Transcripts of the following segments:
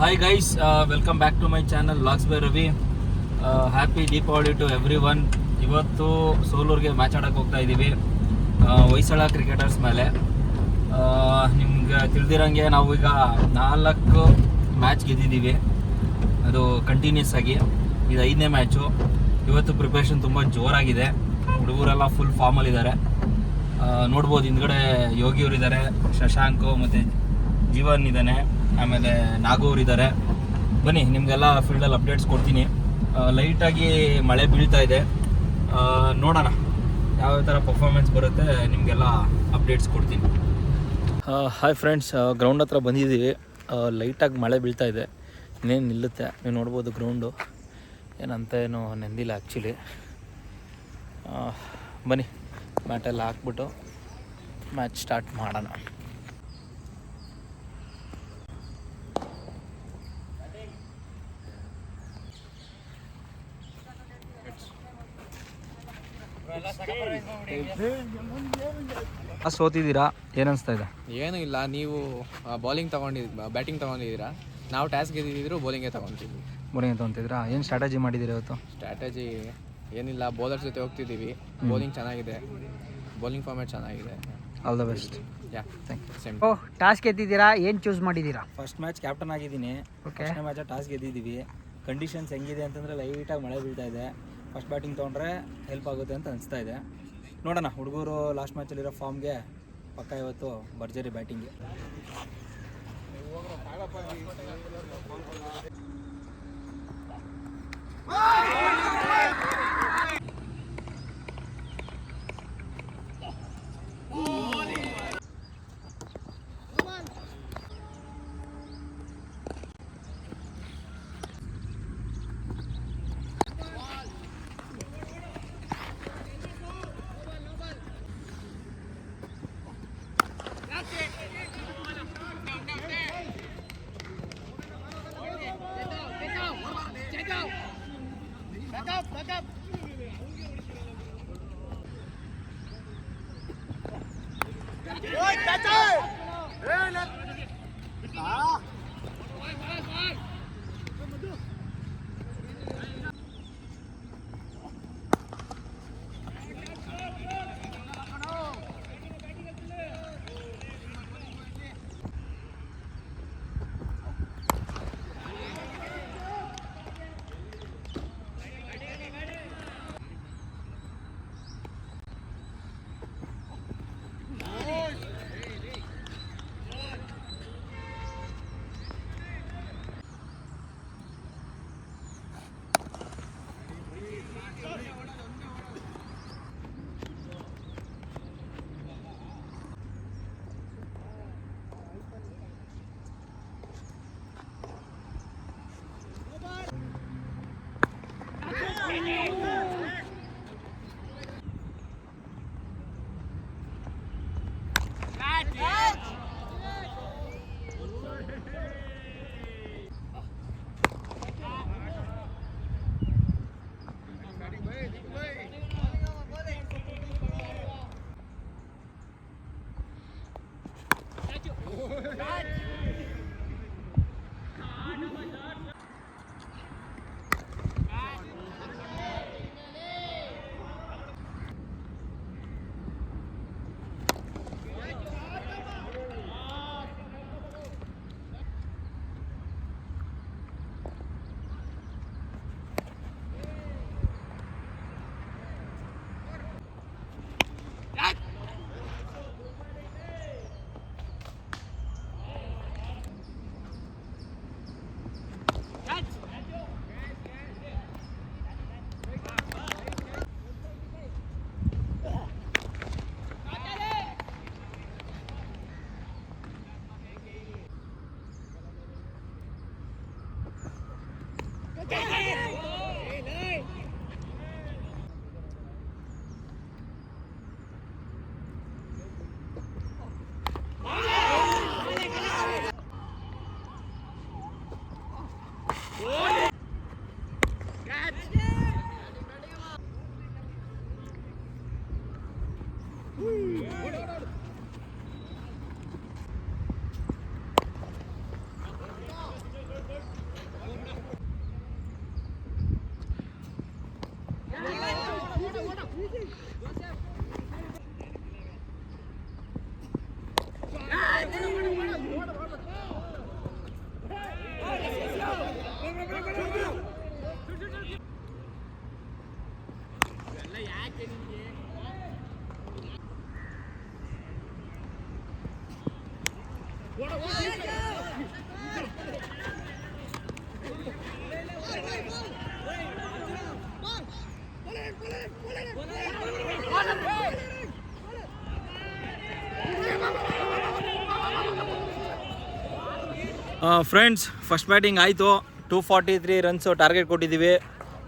Hi guys, welcome back to my channel Vlogs by Ravi. Happy Deepavali to everyone. ಇವತ್ತು ಸೋಲೂರಿಗೆ match ಆಡೋಕ್ಕೆ ಹೋಗ್ತಾ ಇದ್ದೀವಿ Hoysala cricketers ಮೇಲೆ. ನಿಮ್ಗೆ ತಿಳಿದಿರಂಗೆ ನಾವು ಈಗ 4 ಮ್ಯಾಚ್ ಗೆದ್ದಿದ್ದೀವಿ, ಅದು ಕಂಟಿನ್ಯೂಸ್ ಆಗಿ. ಇದು 5ನೇ ಮ್ಯಾಚು. ಇವತ್ತು ಪ್ರಿಪ್ರೇಷನ್ ತುಂಬ ಜೋರಾಗಿದೆ, ಹುಡುಗರೆಲ್ಲ ಫುಲ್ ಫಾರ್ಮಲ್ಲಿದ್ದಾರೆ. ನೋಡ್ಬೋದು ಹಿಂದ್ಗಡೆ ಯೋಗಿಯವರಿದ್ದಾರೆ, ಶಶಾಂಕು ಮತ್ತು ಜೀವನ್ ಇದ್ದಾನೆ, ಆಮೇಲೆ ನಾಗೂರ್ ಇದ್ದಾರೆ. ಬನ್ನಿ ನಿಮಗೆಲ್ಲ ಫೀಲ್ಡಲ್ಲಿ ಅಪ್ಡೇಟ್ಸ್ ಕೊಡ್ತೀನಿ. ಲೈಟಾಗಿ ಮಳೆ ಬೀಳ್ತಾ ಇದೆ, ನೋಡೋಣ ಯಾವ ಥರ ಪರ್ಫಾರ್ಮೆನ್ಸ್ ಬರುತ್ತೆ, ನಿಮಗೆಲ್ಲ ಅಪ್ಡೇಟ್ಸ್ ಕೊಡ್ತೀನಿ. ಹಾಯ್ ಫ್ರೆಂಡ್ಸ್, ಗ್ರೌಂಡ್ ಹತ್ರ ಬಂದಿದ್ದೀವಿ. ಲೈಟಾಗಿ ಮಳೆ ಬೀಳ್ತಾ ಇದೆ, ಇನ್ನೇನು ನಿಲ್ಲುತ್ತೆ. ನೀವು ನೋಡ್ಬೋದು ಗ್ರೌಂಡು ಏನು ನೆಂದಿಲ್ಲ ಆ್ಯಕ್ಚುಲಿ. ಬನ್ನಿ ಮ್ಯಾಟೆಲ್ಲ ಹಾಕ್ಬಿಟ್ಟು ಮ್ಯಾಚ್ ಸ್ಟಾರ್ಟ್ ಮಾಡೋಣ. ಸೋತಿದ್ದೀರಾ, ಏನು ಅನಿಸ್ತಾ ಇದೆ? ಏನೂ ಇಲ್ಲ, ನೀವು ಬ್ಯಾಟಿಂಗ್ ತೊಗೊಂಡಿದ್ದೀರಾ, ನಾವು ಟಾಸ್ ಗೆದ್ದಿದ್ರು ಬೌಲಿಂಗೇ ತೊಗೊತಿದ್ವಿ. ಬೌಲಿಂಗ್ ತೊಗೊತಿದ್ರಾ? ಏನು ಸ್ಟ್ರಾಟಜಿ ಮಾಡಿದ್ದೀರಿ ಇವತ್ತು? ಸ್ಟ್ರಾಟಜಿ ಏನಿಲ್ಲ, ಬೌಲರ್ಸ್ ಜೊತೆ ಹೋಗ್ತಿದ್ದೀವಿ. ಬೌಲಿಂಗ್ ಚೆನ್ನಾಗಿದೆ, ಬೌಲಿಂಗ್ ಫಾರ್ಮ್ಯಾಟ್ ಚೆನ್ನಾಗಿದೆ. All the best. Same. Toss ಗೆದ್ದಿದ್ದೀರಾ, ಏನು ಚೂಸ್ ಮಾಡಿದ್ದೀರಾ? ಫಸ್ಟ್ ಮ್ಯಾಚ್ ಕ್ಯಾಪ್ಟನ್ ಆಗಿದ್ದೀನಿ. ಫಸ್ಟ್ನೇ ಮ್ಯಾಚ್ ಟಾಸ್ ಗೆದ್ದಿದ್ದೀವಿ. ಕಂಡೀಷನ್ಸ್ ಹೆಂಗಿದೆ ಅಂತಂದರೆ ಲೈಟಾಗಿ ಮಳೆ ಬೀಳ್ತಾ ಇದೆ. ಫಸ್ಟ್ ಬ್ಯಾಟಿಂಗ್ ತೊಗೊಂಡ್ರೆ ಹೆಲ್ಪ್ ಆಗುತ್ತೆ ಅಂತ ಅನಿಸ್ತಾ ಇದೆ. ನೋಡೋಣ, ಹುಡುಗರು ಲಾಸ್ಟ್ ಮ್ಯಾಚಲ್ಲಿರೋ ಫಾರ್ಮ್ಗೆ ಪಕ್ಕ ಇವತ್ತು ಭರ್ಜರಿ ಬ್ಯಾಟಿಂಗ್ಗೆ. ಫ್ರೆಂಡ್ಸ್ ಫಸ್ಟ್ ಬ್ಯಾಟಿಂಗ್ ಆಯಿತು. 243 ರನ್ಸು ಟಾರ್ಗೆಟ್ ಕೊಟ್ಟಿದ್ದೀವಿ.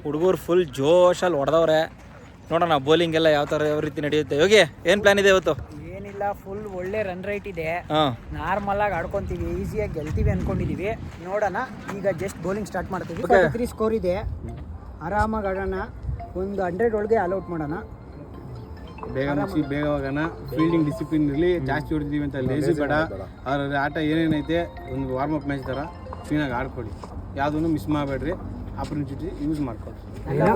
ಹುಡುಗರು ಫುಲ್ ಜೋಶಲ್ಲಿ ಹೊಡೆದವ್ರೆ. ನೋಡೋಣ ಬೌಲಿಂಗ್ ಎಲ್ಲ ಯಾವ ರೀತಿ ನಡೆಯುತ್ತೆ. ಹೋಗಿ ಏನು ಪ್ಲಾನ್ ಇದೆ ಇವತ್ತು? ಏನಿಲ್ಲ, ಫುಲ್ ಒಳ್ಳೆ ರನ್ ರೈಟ್ ಇದೆ. ಹಾಂ, ನಾರ್ಮಲ್ ಆಗಿ ಆಡ್ಕೊಂತೀವಿ, ಈಸಿಯಾಗಿ ಗೆಲ್ತೀವಿ ಅನ್ಕೊಂಡಿದೀವಿ. ನೋಡೋಣ, ಈಗ ಜಸ್ಟ್ ಬೌಲಿಂಗ್ ಸ್ಟಾರ್ಟ್ ಮಾಡ್ತೀವಿ. 43 ಸ್ಕೋರ್ ಇದೆ, ಆರಾಮಾಗಿ ಆಡೋಣ. ಒಂದು 100 ಒಳಗೆ ಆಲ್ಔಟ್ ಮಾಡೋಣ. ಬೇಗ ಮುಗಿಸಿ ಬೇಗ ಹೋಗೋಣ. ಫೀಲ್ಡಿಂಗ್ ಡಿಸಿಪ್ಲಿನ್ ಇರಲಿ, ಜಾಸ್ತಿ ಹೊಡಿತೀವಿ ಅಂತ ಲೇಸಿ ಬೇಡ. ಅವ್ರ ಆಟ ಏನೇನೈತೆ ಒಂದು ವಾರ್ಮಪ್ ಮ್ಯಾಚ್ ಥರ ಕ್ಲೀನಾಗಿ ಆಡ್ಕೊಳ್ಳಿ, ಯಾವುದನ್ನು ಮಿಸ್ ಮಾಡಬೇಡ್ರಿ. ಆಪರ್ಚುನಿಟಿ ಯೂಸ್ ಮಾಡ್ಕೊಳ್ಳಿ.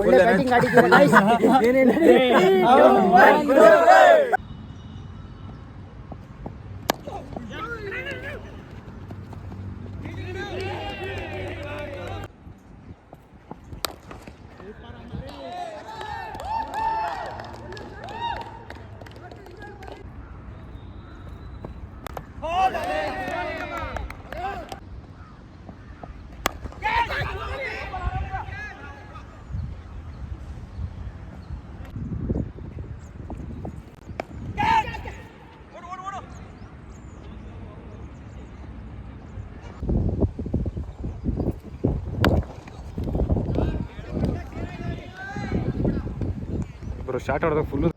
ಒಳ್ಳೆ ಬ್ಯಾಟಿಂಗ್ ಆಡಿದ್ದೀವಿ. ಶಾರ್ಟ್ ಹೊಡೆದಾಗ ಫುಲ್ಲು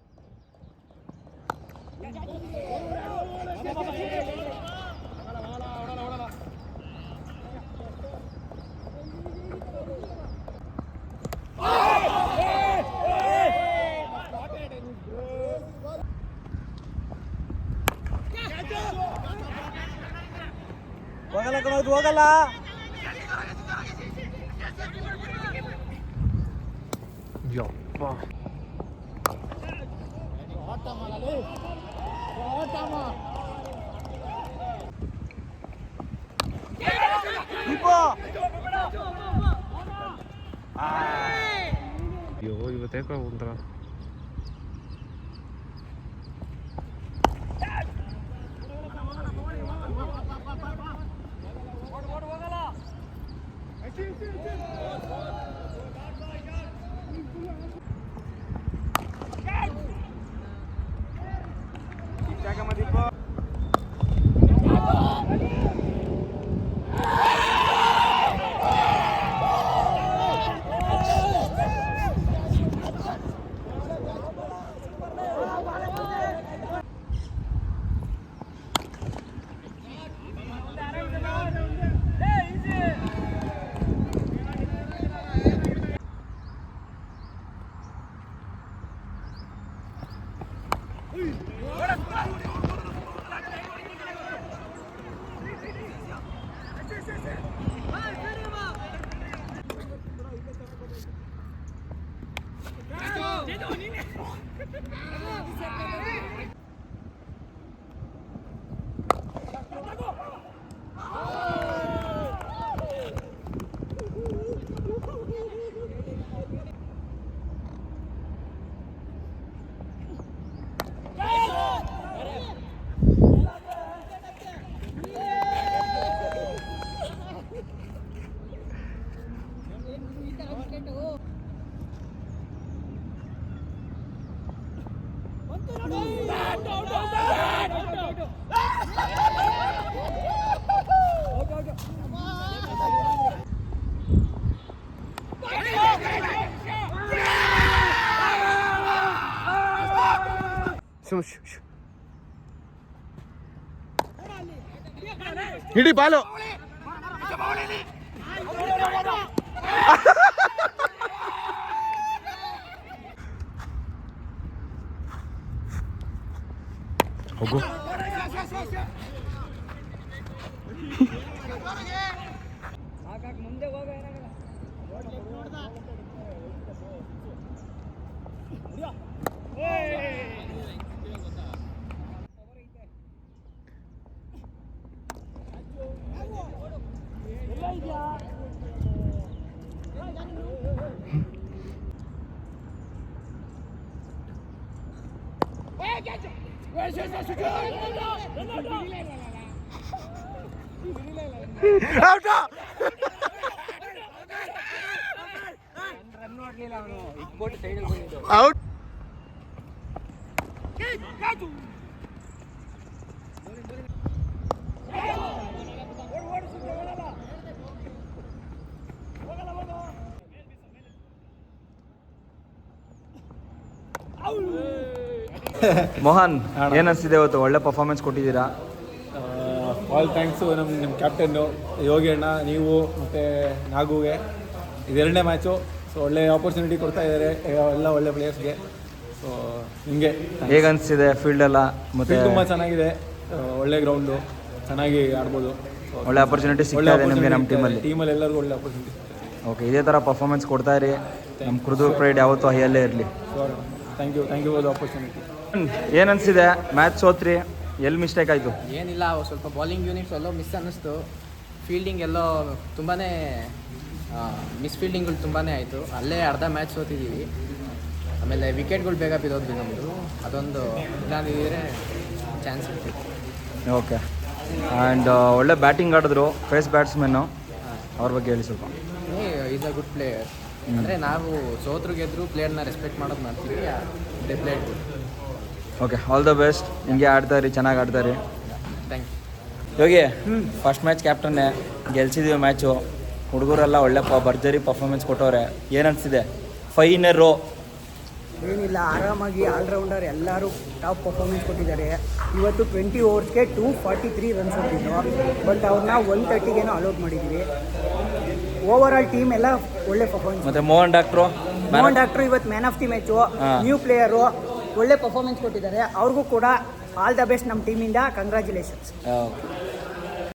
ಹೋಗಲ್ಲ. ಅಯ್ಯೋ ಇವತ್ತೇ ಒಂಥರ ಹಿಡಿ ಬಾಲು. ಹೋಗು. ಮುಂದೆ ಹೋಗ. ಔಟ್. ಮೋಹನ್ ಏನ್ ಅನ್ಸಿದೆ ಇವತ್ತು? ಒಳ್ಳೆ ಪರ್ಫಾರ್ಮೆನ್ಸ್ ಕೊಟ್ಟಿದ್ದೀರಾ. ಆಲ್ ಥ್ಯಾಂಕ್ಸು ನಿಮ್ಮ ಕ್ಯಾಪ್ಟನ್ನು ಯೋಗಿ ಅಣ್ಣ, ನೀವು ಮತ್ತು ನಾಗುಗೆ. ಇದೆರಡನೇ ಮ್ಯಾಚು, ಸೊ ಒಳ್ಳೆ ಆಪರ್ಚುನಿಟಿ ಕೊಡ್ತಾ ಇದ್ದಾರೆ ಎಲ್ಲ ಒಳ್ಳೆ ಪ್ಲೇಯರ್ಸ್ಗೆ. ಸೊ ನಿಮಗೆ ಹೇಗೆ ಅನಿಸ್ತಿದೆ ಫೀಲ್ಡ್ ಎಲ್ಲ? ಮತ್ತೆ ತುಂಬ ಚೆನ್ನಾಗಿದೆ, ಒಳ್ಳೆ ಗ್ರೌಂಡು, ಚೆನ್ನಾಗಿ ಆಡ್ಬೋದು. ಒಳ್ಳೆ ಆಪರ್ಚುನಿಟಿ ಸಿಗ್ತಾ ಇದೆ ನಿಮಗೆ ನಮ್ಮ ಟೀಮಲ್ಲಿ ಎಲ್ಲರಿಗೂ ಒಳ್ಳೆ ಆಪರ್ಚುನಿಟಿ. ಓಕೆ, ಇದೇ ಥರ ಪರ್ಫಾರ್ಮೆನ್ಸ್ ಕೊಡ್ತಾ ಇರಿ. ನಮ್ಮ ಕುರುದು ಪ್ರೈಡ್ ಯಾವತ್ತೂ ಹೈಯಲ್ಲೇ ಇರಲಿ. Thank you for the opportunity. ಏನು ಅನಿಸಿದೆ? ಮ್ಯಾಚ್ ಸೋತ್ರಿ, ಎಲ್ಲಿ ಮಿಸ್ಟೇಕ್ ಆಯಿತು? ಏನಿಲ್ಲ, ಸ್ವಲ್ಪ ಬಾಲಿಂಗ್ ಯೂನಿಟ್ಸ್ ಎಲ್ಲೋ ಮಿಸ್ ಅನ್ನಿಸ್ತು. ಫೀಲ್ಡಿಂಗ್ ಎಲ್ಲೋ ತುಂಬಾ ಮಿಸ್ ಫೀಲ್ಡಿಂಗ್ಗಳು ತುಂಬಾ ಆಯಿತು. ಅಲ್ಲೇ ಅರ್ಧ ಮ್ಯಾಚ್ ಸೋತಿದ್ದೀವಿ. ಆಮೇಲೆ ವಿಕೆಟ್ಗಳು ಬೇಗ ಬಿದ್ದೋದ್ವಿ ನಮ್ಮದು. ಅದೊಂದು ಇಲ್ಲಾಂದಿದ್ರೆ ಚಾನ್ಸ್ ಇರ್ತಿತ್ತು. ಓಕೆ. ಆ್ಯಂಡ್ ಒಳ್ಳೆ ಬ್ಯಾಟಿಂಗ್ ಆಡಿದ್ರು ಫೇಸ್ ಬ್ಯಾಟ್ಸ್ಮನ್ನು, ಅವ್ರ ಬಗ್ಗೆ ಹೇಳಿ ಸ್ವಲ್ಪ. Is a good player. ಅಂದರೆ ನಾವು ಸೋತ್ರು ಗೆದ್ರು ಪ್ಲೇಯರ್ನ ರೆಸ್ಪೆಕ್ಟ್ ಮಾಡೋದು ಮಾಡ್ತೀವಿ. They player good. Okay, all the best. ಹಿಂಗೆ ಆಡ್ತಾಯಿರಿ, ಚೆನ್ನಾಗಿ ಆಡ್ತಾಯಿರಿ. Thank you. Yogi, first match ಕ್ಯಾಪ್ಟನ್ನೇ, ಗೆಲ್ಸಿದ್ದೀವಿ ಮ್ಯಾಚು. ಹುಡುಗರೆಲ್ಲ ಒಳ್ಳೆ ಭರ್ಜರಿ ಪರ್ಫಾರ್ಮೆನ್ಸ್ ಕೊಟ್ಟವ್ರೆ. ಏನು ಅನಿಸ್ತಿದೆ? 5 in a row. ಏನಿಲ್ಲ, ಆರಾಮಾಗಿ ಆಲ್ರೌಂಡರ್ ಎಲ್ಲರೂ ಟಾಪ್ ಪರ್ಫಾರ್ಮೆನ್ಸ್ ಕೊಟ್ಟಿದ್ದಾರೆ. ಇವತ್ತು 20 ಓವರ್ಸ್ಗೆ 243 ರನ್ಸ್ ಹೊಟ್ಟಿದ್ದು. ಬಟ್ ಅವ್ರನ್ನ 130ಗೇನೋ ಅಲೌಟ್ ಮಾಡಿದ್ದೀವಿ. ಓವರ್ ಆಲ್ ಟೀಮ್ ಎಲ್ಲ ಒಳ್ಳೆ ಪರ್ಫಾರ್ಮೆನ್ಸ್. ಮತ್ತು ಮೋಹನ್ ಡಾಕ್ಟ್ರು ಇವತ್ತು man of the match. New player ಒಳ್ಳೆ ಪರ್ಫಾರ್ಮೆನ್ಸ್ ಕೊಟ್ಟಿದ್ದಾರೆ. ಅವ್ರಿಗೂ ಕೂಡ ಆಲ್ ದ ಬೆಸ್ಟ್ ನಮ್ಮ ಟೀಮಿಂದ. ಕಂಗ್ರ್ಯಾಚುಲೇಷನ್ಸ್. ಓಕೆ.